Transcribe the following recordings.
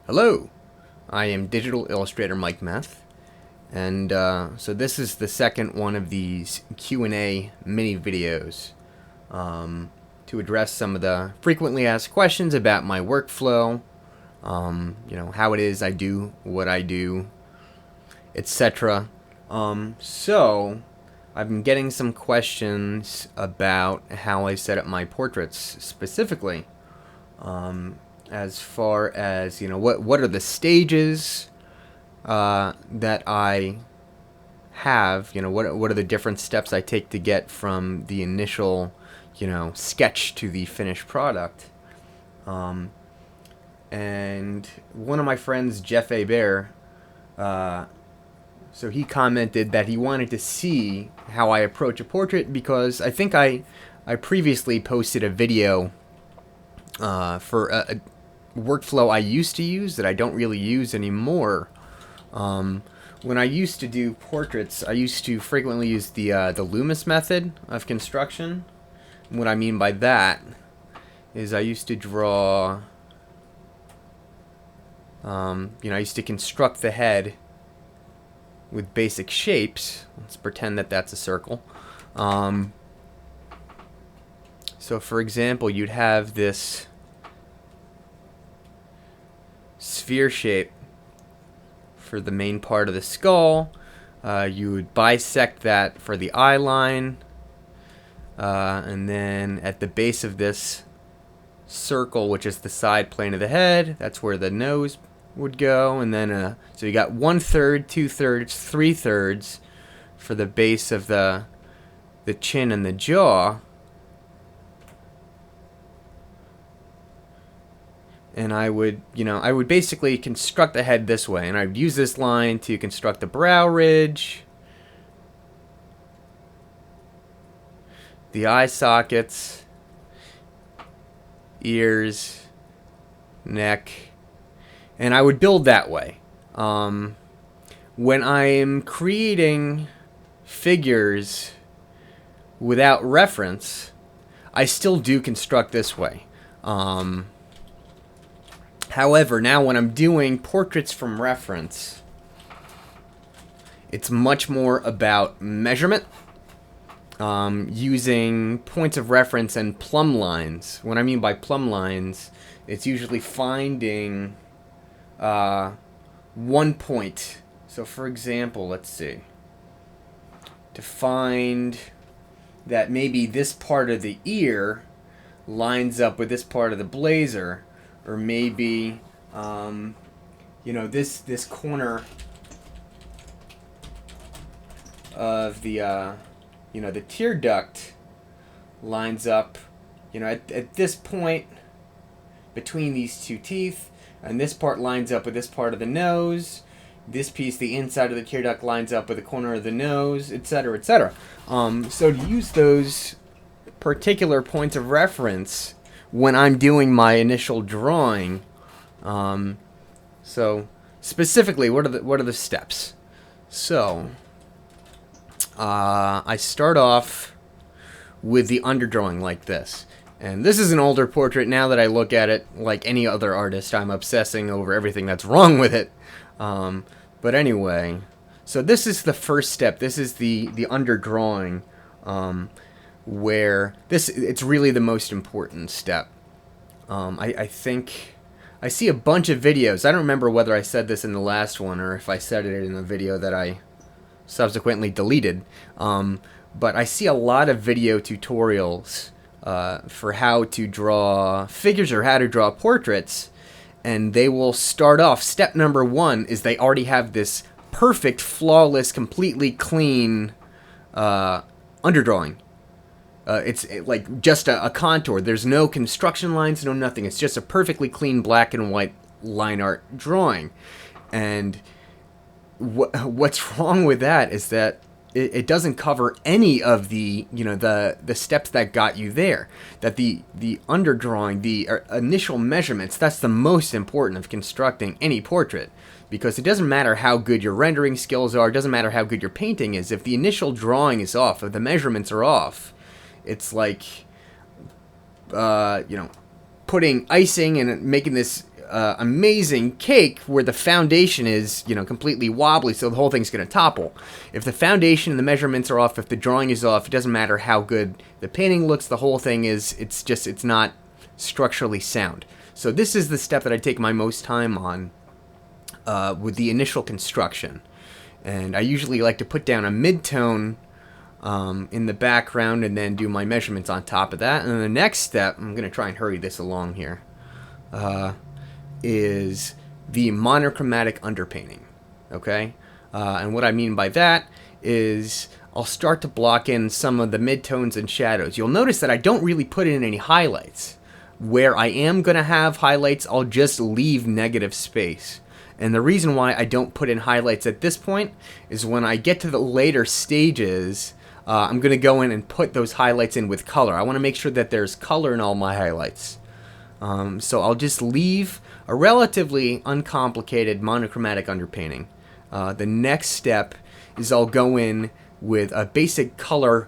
Hello, I am Digital Illustrator Mike Meth, and so this is the second one of these Q&A mini videos to address some of the frequently asked questions about my workflow, how it is I do what I do, etc. So I've been getting some questions about how I set up my portraits specifically. As far as what are the stages that I have, what are the different steps I take to get from the initial sketch to the finished product. And one of my friends, Jeff A. Bear, so he commented that he wanted to see how I approach a portrait, because I think I previously posted a video for a workflow I used to use that I don't really use anymore. When I used to do portraits, I used to frequently use the Loomis method of construction. And what I mean by that is I used to draw, I used to construct the head with basic shapes. Let's pretend that that's a circle. So for example, you'd have this sphere shape for the main part of the skull. You would bisect that for the eye line, and then at the base of this circle, which is the side plane of the head, that's where the nose would go. And then so you got 1/3, 2/3, 3/3 for the base of the chin and the jaw. And I would basically construct the head this way, and I'd use this line to construct the brow ridge, the eye sockets, ears, neck, and I would build that way. When I'm creating figures without reference, I still do construct this way. However, now when I'm doing portraits from reference, it's much more about measurement, using points of reference and plumb lines. What I mean by plumb lines, it's usually finding one point. So for example, let's see, to find that maybe this part of the ear lines up with this part of the blazer, or maybe this corner of the the tear duct lines up at this point between these two teeth, and this part lines up with this part of the nose. This piece, the inside of the tear duct, lines up with the corner of the nose, etc., etc. So to use those particular points of reference when I'm doing my initial drawing, so specifically, what are the steps? So I start off with the underdrawing like this, and this is an older portrait. Now that I look at it, like any other artist, I'm obsessing over everything that's wrong with it. But anyway, so this is the first step. This is the underdrawing. Where it's really the most important step. I think I see a bunch of videos. I don't remember whether I said this in the last one or if I said it in a video that I subsequently deleted. But I see a lot of video tutorials for how to draw figures or how to draw portraits, and they will start off, step number 1 is they already have this perfect, flawless, completely clean underdrawing. It's like just a contour. There's no construction lines, no nothing. It's just a perfectly clean black and white line art drawing. And what's wrong with that is that it doesn't cover any of the the steps that got you there. That the underdrawing, the initial measurements, that's the most important of constructing any portrait. Because it doesn't matter how good your rendering skills are, it doesn't matter how good your painting is. If the initial drawing is off, if the measurements are off, it's like, putting icing and making this amazing cake where the foundation is, completely wobbly, so the whole thing's going to topple. If the foundation and the measurements are off, if the drawing is off, it doesn't matter how good the painting looks. The whole thing it's not structurally sound. So this is the step that I take my most time on with the initial construction. And I usually like to put down a mid-tone in the background and then do my measurements on top of that. And then the next step, I'm going to try and hurry this along here, is the monochromatic underpainting. Okay? And what I mean by that is I'll start to block in some of the midtones and shadows. You'll notice that I don't really put in any highlights. Where I am going to have highlights, I'll just leave negative space. And the reason why I don't put in highlights at this point is when I get to the later stages, I'm going to go in and put those highlights in with color. I want to make sure that there's color in all my highlights. So I'll just leave a relatively uncomplicated monochromatic underpainting. The next step is I'll go in with a basic color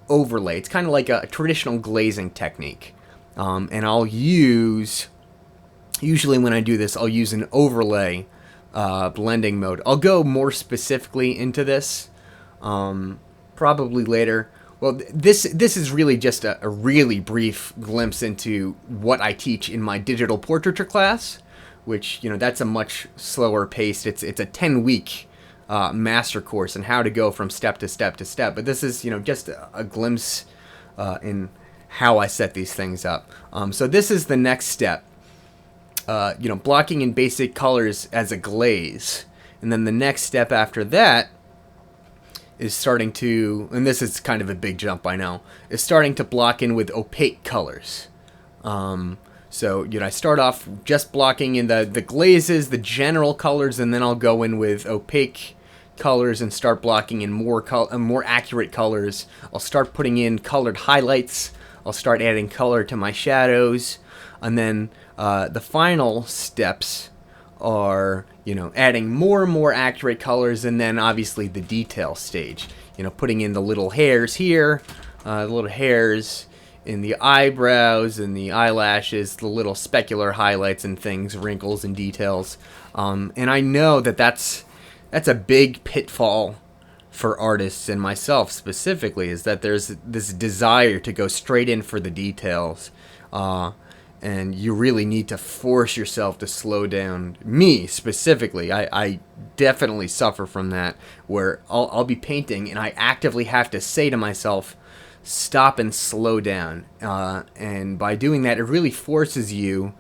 overlay. It's kind of like a traditional glazing technique. And I'll use, usually when I do this, I'll use an overlay blending mode. I'll go more specifically into this probably later. Well, this is really just a really brief glimpse into what I teach in my digital portraiture class, which, that's a much slower paced. It's a 10-week master course on how to go from step to step to step. But this is, just a glimpse in how I set these things up. So this is the next step. Blocking in basic colors as a glaze. And then the next step after that is starting to, and this is kind of a big jump, I know, is starting to block in with opaque colors. So, I start off just blocking in the glazes, the general colors, and then I'll go in with opaque colors and start blocking in more accurate colors. I'll start putting in colored highlights. I'll start adding color to my shadows. And then the final steps are, adding more and more accurate colors, and then obviously the detail stage. Putting in the little hairs here, the little hairs in the eyebrows and the eyelashes, the little specular highlights and things, wrinkles and details. And I know that's a big pitfall for artists and myself specifically, is that there's this desire to go straight in for the details. And you really need to force yourself to slow down. Me, specifically, I definitely suffer from that, where I'll be painting and I actively have to say to myself, stop and slow down. And by doing that, it really forces you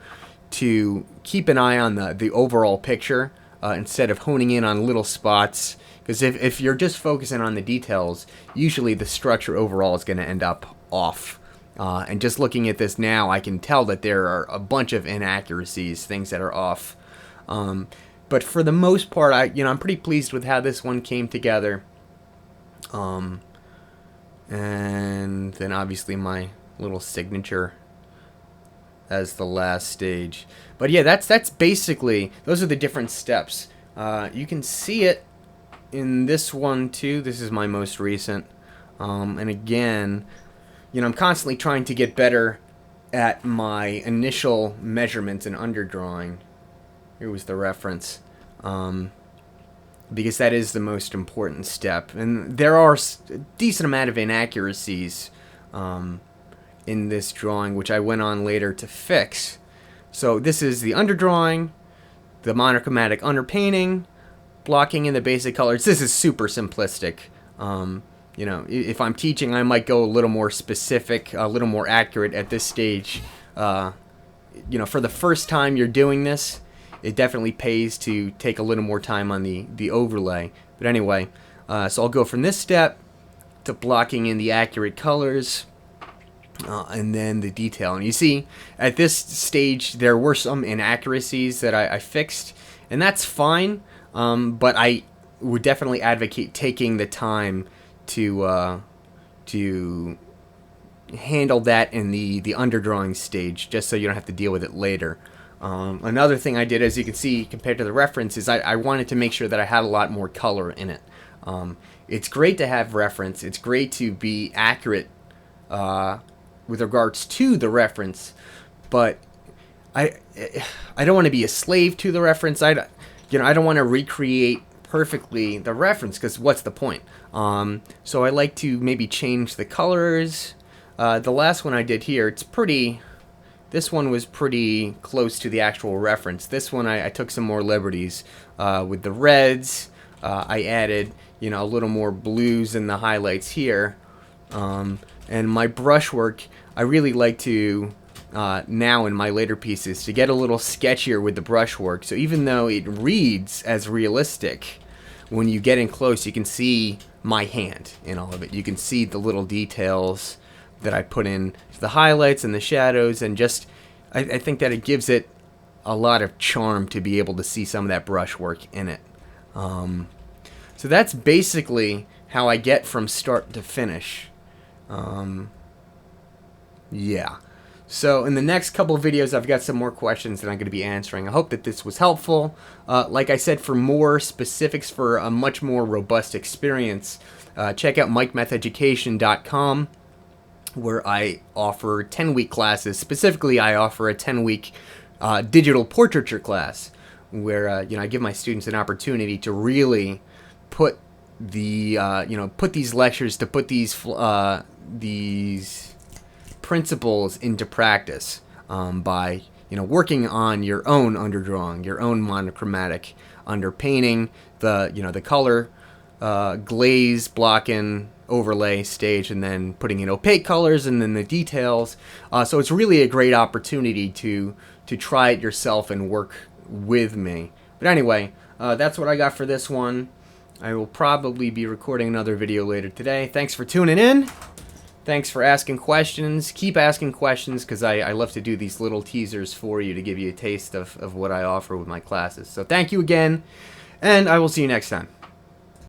to keep an eye on the overall picture instead of honing in on little spots. Because if you're just focusing on the details, usually the structure overall is going to end up off. And just looking at this now, I can tell that there are a bunch of inaccuracies, things that are off. But for the most part, I'm pretty pleased with how this one came together. And then obviously my little signature as the last stage. But yeah, that's basically, those are the different steps. You can see it in this one too. This is my most recent. And again, I'm constantly trying to get better at my initial measurements and underdrawing. Here was the reference. Because that is the most important step. And there are a decent amount of inaccuracies in this drawing, which I went on later to fix. So this is the underdrawing, the monochromatic underpainting, blocking in the basic colors. This is super simplistic. If I'm teaching, I might go a little more specific, a little more accurate at this stage. For the first time you're doing this, it definitely pays to take a little more time on the overlay. But anyway, so I'll go from this step to blocking in the accurate colors, and then the detail. And you see, at this stage, there were some inaccuracies that I fixed, and that's fine, but I would definitely advocate taking the time to handle that in the underdrawing stage, just so you don't have to deal with it later. Another thing I did, as you can see, compared to the reference, is I wanted to make sure that I had a lot more color in it. It's great to have reference. It's great to be accurate with regards to the reference, but I I don't want to be a slave to the reference. I don't want to recreate perfectly the reference, because what's the point? So I like to maybe change the colors. The last one I did here, this one was pretty close to the actual reference. This one I took some more liberties with the reds. I added, a little more blues in the highlights here. And my brushwork, I really like to, now in my later pieces, to get a little sketchier with the brushwork. So even though it reads as realistic, when you get in close, you can see my hand in all of it. You can see the little details that I put in the highlights and the shadows, and just I think that it gives it a lot of charm to be able to see some of that brushwork in it. So that's basically how I get from start to finish. Yeah. So in the next couple of videos, I've got some more questions that I'm going to be answering. I hope that this was helpful. Like I said, for more specifics, for a much more robust experience, check out MikeMethEducation.com, where I offer 10-week classes. Specifically, I offer a 10-week digital portraiture class, where I give my students an opportunity to really put put these lectures, to put these principles into practice by working on your own underdrawing, your own monochromatic underpainting, the color, glaze, block-in, overlay stage, and then putting in opaque colors, and then the details. So it's really a great opportunity to try it yourself and work with me. But anyway, that's what I got for this one. I will probably be recording another video later today. Thanks for tuning in. Thanks for asking questions. Keep asking questions, because I love to do these little teasers for you to give you a taste of what I offer with my classes. So thank you again, and I will see you next time.